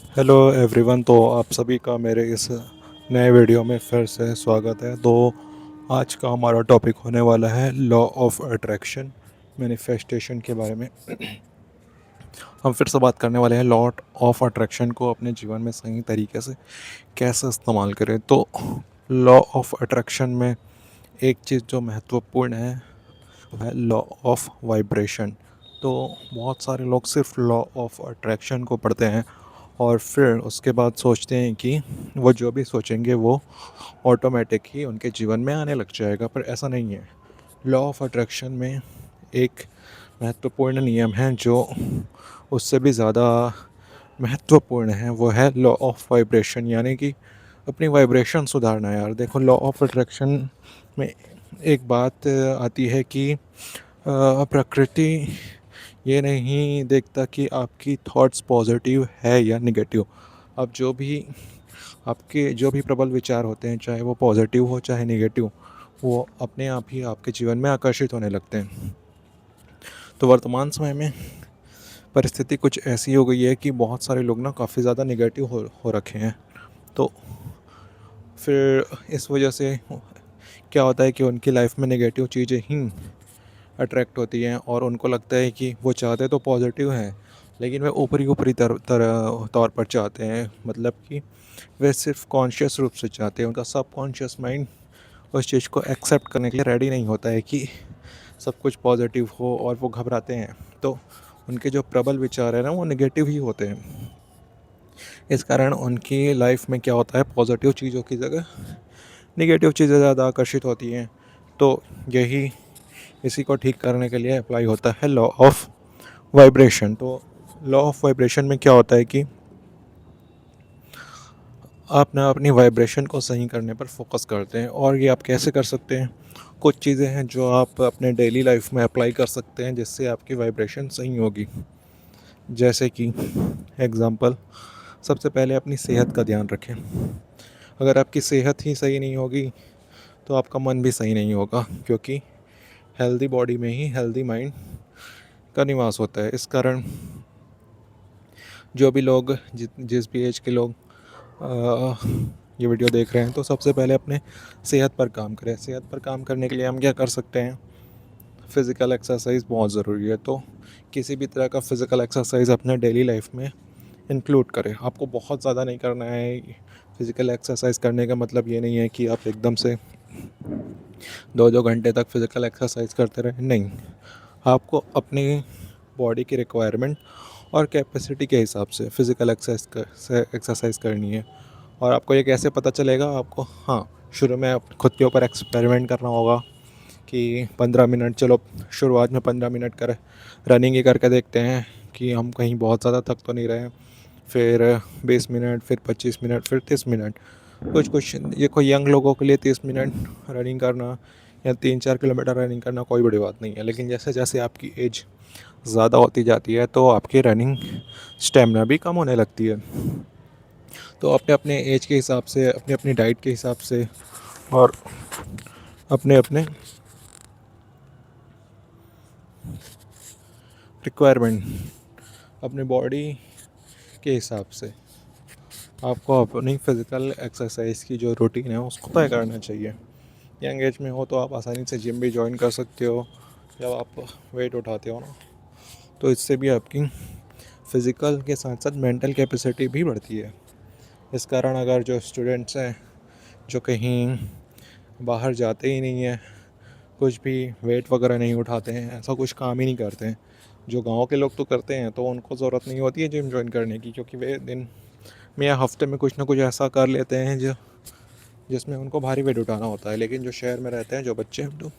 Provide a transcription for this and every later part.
Hello everyone. तो आप सभी का मेरे इस नए वीडियो में फिर से स्वागत है। तो आज का हमारा टॉपिक होने वाला है लॉ ऑफ अट्रैक्शन, मैनिफेस्टेशन के बारे में। हम फिर से बात करने वाले हैं लॉ ऑफ अट्रैक्शन को अपने जीवन में सही तरीके से कैसे इस्तेमाल करें। तो लॉ ऑफ अट्रैक्शन में एक चीज़ जो महत्वपूर्ण है वो है लॉ ऑफ वाइब्रेशन। तो बहुत सारे लोग सिर्फ लॉ ऑफ अट्रैक्शन को पढ़ते हैं और फिर उसके बाद सोचते हैं कि वो जो भी सोचेंगे वो ऑटोमेटिक ही उनके जीवन में आने लग जाएगा, पर ऐसा नहीं है। लॉ ऑफ अट्रैक्शन में एक महत्वपूर्ण नियम है जो उससे भी ज़्यादा महत्वपूर्ण है, वो है लॉ ऑफ वाइब्रेशन, यानी कि अपनी वाइब्रेशन सुधारना। यार देखो, लॉ ऑफ अट्रैक्शन में एक बात आती है कि प्रकृति ये नहीं देखता कि आपकी थॉट्स पॉजिटिव है या नेगेटिव। अब जो भी प्रबल विचार होते हैं, चाहे वो पॉजिटिव हो चाहे नेगेटिव, वो अपने आप ही आपके जीवन में आकर्षित होने लगते हैं। तो वर्तमान समय में परिस्थिति कुछ ऐसी हो गई है कि बहुत सारे लोग ना काफ़ी ज़्यादा नेगेटिव हो रखे हैं। तो फिर इस वजह से क्या होता है कि उनकी लाइफ में नेगेटिव चीज़ें ही अट्रैक्ट होती हैं और उनको लगता है कि वो चाहते तो पॉजिटिव हैं, लेकिन वे ऊपरी ऊपरी तौर पर चाहते हैं। मतलब कि वे सिर्फ कॉन्शियस रूप से चाहते हैं, उनका सब कॉन्शियस माइंड उस चीज़ को एक्सेप्ट करने के लिए रेडी नहीं होता है कि सब कुछ पॉजिटिव हो, और वो घबराते हैं। तो उनके जो प्रबल विचार है ना, वो नेगेटिव ही होते हैं। इस कारण उनकी लाइफ में क्या होता है, पॉजिटिव चीज़ों की जगह नेगेटिव चीज़ें ज़्यादा आकर्षित होती हैं। तो यही इसी को ठीक करने के लिए अप्लाई होता है लॉ ऑफ वाइब्रेशन। तो लॉ ऑफ वाइब्रेशन में क्या होता है कि आप ना अपनी वाइब्रेशन को सही करने पर फोकस करते हैं। और ये आप कैसे कर सकते हैं? कुछ चीज़ें हैं जो आप अपने डेली लाइफ में अप्लाई कर सकते हैं जिससे आपकी वाइब्रेशन सही होगी। जैसे कि एग्ज़ाम्पल, सबसे पहले अपनी सेहत का ध्यान रखें। अगर आपकी सेहत ही सही नहीं होगी तो आपका मन भी सही नहीं होगा, क्योंकि हेल्दी बॉडी में ही हेल्दी माइंड का निवास होता है। इस कारण जो भी लोग जिस भी एज के लोग ये वीडियो देख रहे हैं, तो सबसे पहले अपने सेहत पर काम करें। सेहत पर काम करने के लिए हम क्या कर सकते हैं? फ़िज़िकल एक्सरसाइज बहुत ज़रूरी है। तो किसी भी तरह का फ़िज़िकल एक्सरसाइज अपने डेली लाइफ में इंक्लूड करें। आपको बहुत ज़्यादा नहीं करना है। फ़िज़िकल एक्सरसाइज करने का मतलब ये नहीं है कि आप एकदम से 2-2 घंटे तक फ़िज़िकल एक्सरसाइज करते रहें, नहीं। आपको अपनी बॉडी की रिक्वायरमेंट और कैपेसिटी के हिसाब से फ़िज़िकल एक्सरसाइज करनी है। और आपको ये कैसे पता चलेगा? आपको, हाँ, शुरू में खुद के ऊपर एक्सपेरिमेंट करना होगा कि 15 मिनट, चलो शुरुआत में 15 मिनट कर रनिंग ही करके देखते हैं कि हम कहीं बहुत ज़्यादा थक तो नहीं रहे हैं। फिर 20 मिनट, फिर 25 मिनट, फिर 30 मिनट। कुछ कुछ ये कोई यंग लोगों के लिए 30 मिनट रनिंग करना या 3-4 किलोमीटर रनिंग करना कोई बड़ी बात नहीं है। लेकिन जैसे जैसे आपकी एज ज़्यादा होती जाती है तो आपकी रनिंग स्टेमिना भी कम होने लगती है। तो अपने अपने एज के हिसाब से, अपनी अपनी डाइट के हिसाब से और अपने अपने रिक्वायरमेंट, अपने बॉडी के हिसाब से आपको अपनी फ़िज़िकल एक्सरसाइज की जो रूटीन है उसको तय करना चाहिए। यंग एज में हो तो आप आसानी से जिम भी ज्वाइन कर सकते हो। जब आप वेट उठाते हो ना, तो इससे भी आपकी फ़िज़िकल के साथ साथ मेंटल कैपेसिटी भी बढ़ती है। इस कारण अगर जो स्टूडेंट्स हैं जो कहीं बाहर जाते ही नहीं हैं, कुछ भी वेट वगैरह नहीं उठाते हैं, ऐसा कुछ काम ही नहीं करते हैं, जो गांव के लोग तो करते हैं, तो उनको ज़रूरत नहीं होती है जिम ज्वाइन करने की, क्योंकि वे दिन में या हफ्ते में कुछ ना कुछ ऐसा कर लेते हैं जो जिसमें उनको भारी वेट उठाना होता है। लेकिन जो शहर में रहते हैं जो बच्चे हैं, तो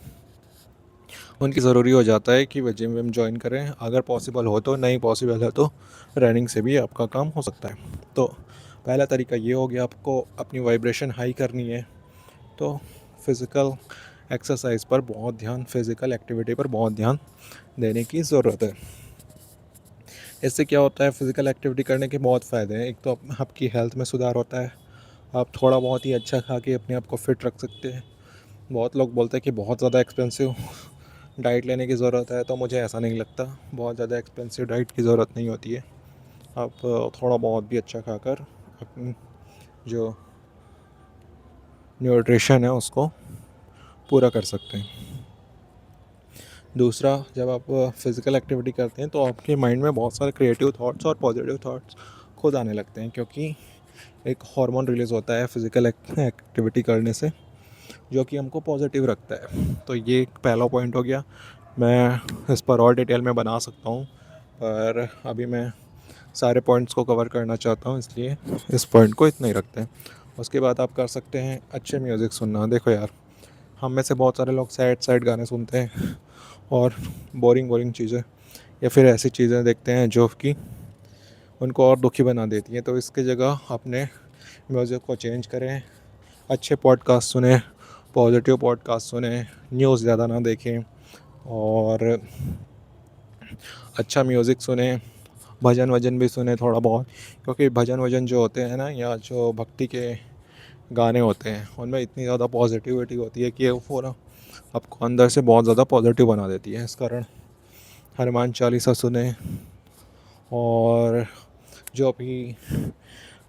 उनकी ज़रूरी हो जाता है कि वे जिम विम ज्वाइन करें। अगर पॉसिबल हो तो, नहीं पॉसिबल है तो रनिंग से भी आपका काम हो सकता है। तो पहला तरीका ये हो गया, आपको अपनी वाइब्रेशन हाई करनी है तो फिज़िकल एक्सरसाइज पर बहुत ध्यान, फिज़िकल एक्टिविटी पर बहुत ध्यान देने की ज़रूरत है। इससे क्या होता है, फ़िज़िकल एक्टिविटी करने के बहुत फ़ायदे हैं। एक तो आपकी हेल्थ में सुधार होता है। आप थोड़ा बहुत ही अच्छा खा के अपने आप को फिट रख सकते हैं। बहुत लोग बोलते हैं कि बहुत ज़्यादा एक्सपेंसिव डाइट लेने की ज़रूरत है, तो मुझे ऐसा नहीं लगता। बहुत ज़्यादा एक्सपेंसिव डाइट की ज़रूरत नहीं होती है। आप थोड़ा बहुत भी अच्छा खाकर अपनी जो न्यूट्रिशन है उसको पूरा कर सकते हैं। दूसरा, जब आप फिज़िकल एक्टिविटी करते हैं तो आपके माइंड में बहुत सारे क्रिएटिव थॉट्स और पॉजिटिव थॉट्स खुद आने लगते हैं, क्योंकि एक हार्मोन रिलीज़ होता है फिज़िकल एक्टिविटी करने से, जो कि हमको पॉजिटिव रखता है। तो ये एक पहला पॉइंट हो गया। मैं इस पर और डिटेल में बना सकता हूँ, पर अभी मैं सारे पॉइंट्स को कवर करना चाहता हूँ, इसलिए इस पॉइंट को इतना ही रखते हैं। उसके बाद आप कर सकते हैं अच्छे म्यूज़िक सुनना। देखो यार, हम में से बहुत सारे लोग सैड सैड गाने सुनते हैं और बोरिंग बोरिंग चीज़ें या फिर ऐसी चीज़ें देखते हैं जो कि उनको और दुखी बना देती हैं। तो इसकी जगह अपने म्यूज़िक को चेंज करें, अच्छे पॉडकास्ट सुने, पॉजिटिव पॉडकास्ट सुने, न्यूज़ ज़्यादा ना देखें और अच्छा म्यूज़िक सुने, भजन वजन भी सुने थोड़ा बहुत, क्योंकि भजन वजन जो होते हैं ना, या जो भक्ति के गाने होते हैं, उनमें इतनी ज़्यादा पॉजिटिविटी होती है कि वो पूरा आपको अंदर से बहुत ज़्यादा पॉजिटिव बना देती है। इस कारण हनुमान चालीसा सुने, और जो भी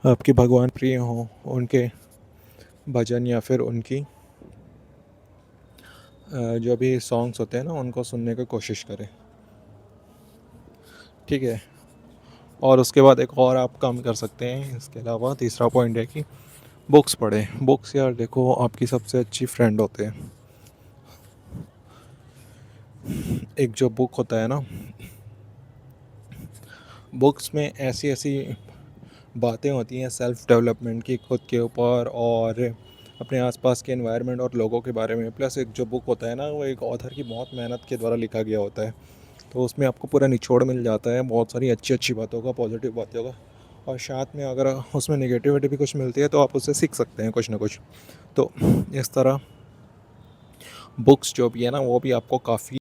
आपके भगवान प्रिय हों उनके भजन या फिर उनकी जो भी सॉन्ग्स होते हैं ना, उनको सुनने की कोशिश करें। ठीक है। और उसके बाद एक और आप काम कर सकते हैं, इसके अलावा तीसरा पॉइंट है कि बुक्स पढ़ें। बुक्स यार देखो आपकी सबसे अच्छी फ्रेंड होते हैं। एक जो बुक होता है ना, बुक्स में ऐसी ऐसी बातें होती हैं सेल्फ डेवलपमेंट की, खुद के ऊपर और अपने आसपास के एनवायरनमेंट और लोगों के बारे में। प्लस एक जो बुक होता है ना, वो एक ऑथर की बहुत मेहनत के द्वारा लिखा गया होता है, तो उसमें आपको पूरा निचोड़ मिल जाता है बहुत सारी अच्छी अच्छी बातों का, पॉजिटिव बातों का। और साथ में अगर उसमें नेगेटिविटी भी कुछ मिलती है तो आप उससे सीख सकते हैं कुछ ना कुछ। तो इस तरह बुक्स जो भी है ना, वो भी आपको काफ़ी